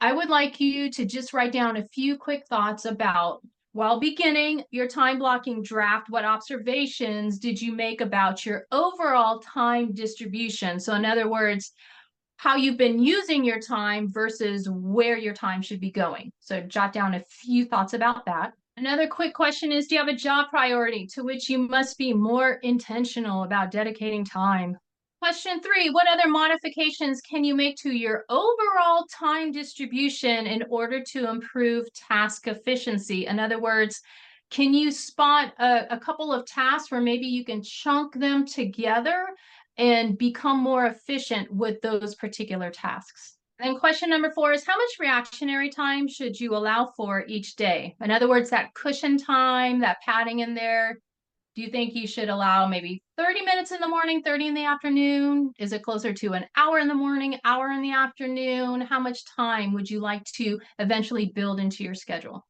I would like you to just write down a few quick thoughts about, while beginning your time blocking draft, what observations did you make about your overall time distribution? So in other words, how you've been using your time versus where your time should be going. So jot down a few thoughts about that. Another quick question is, do you have a job priority to which you must be more intentional about dedicating time? Question 3, what other modifications can you make to your overall time distribution in order to improve task efficiency? In other words, can you spot a couple of tasks where maybe you can chunk them together and become more efficient with those particular tasks? And question number 4 is, how much reactionary time should you allow for each day? In other words, that cushion time, that padding in there, do you think you should allow maybe 30 minutes in the morning, 30 in the afternoon? Is it closer to an hour in the morning, hour in the afternoon? How much time would you like to eventually build into your schedule?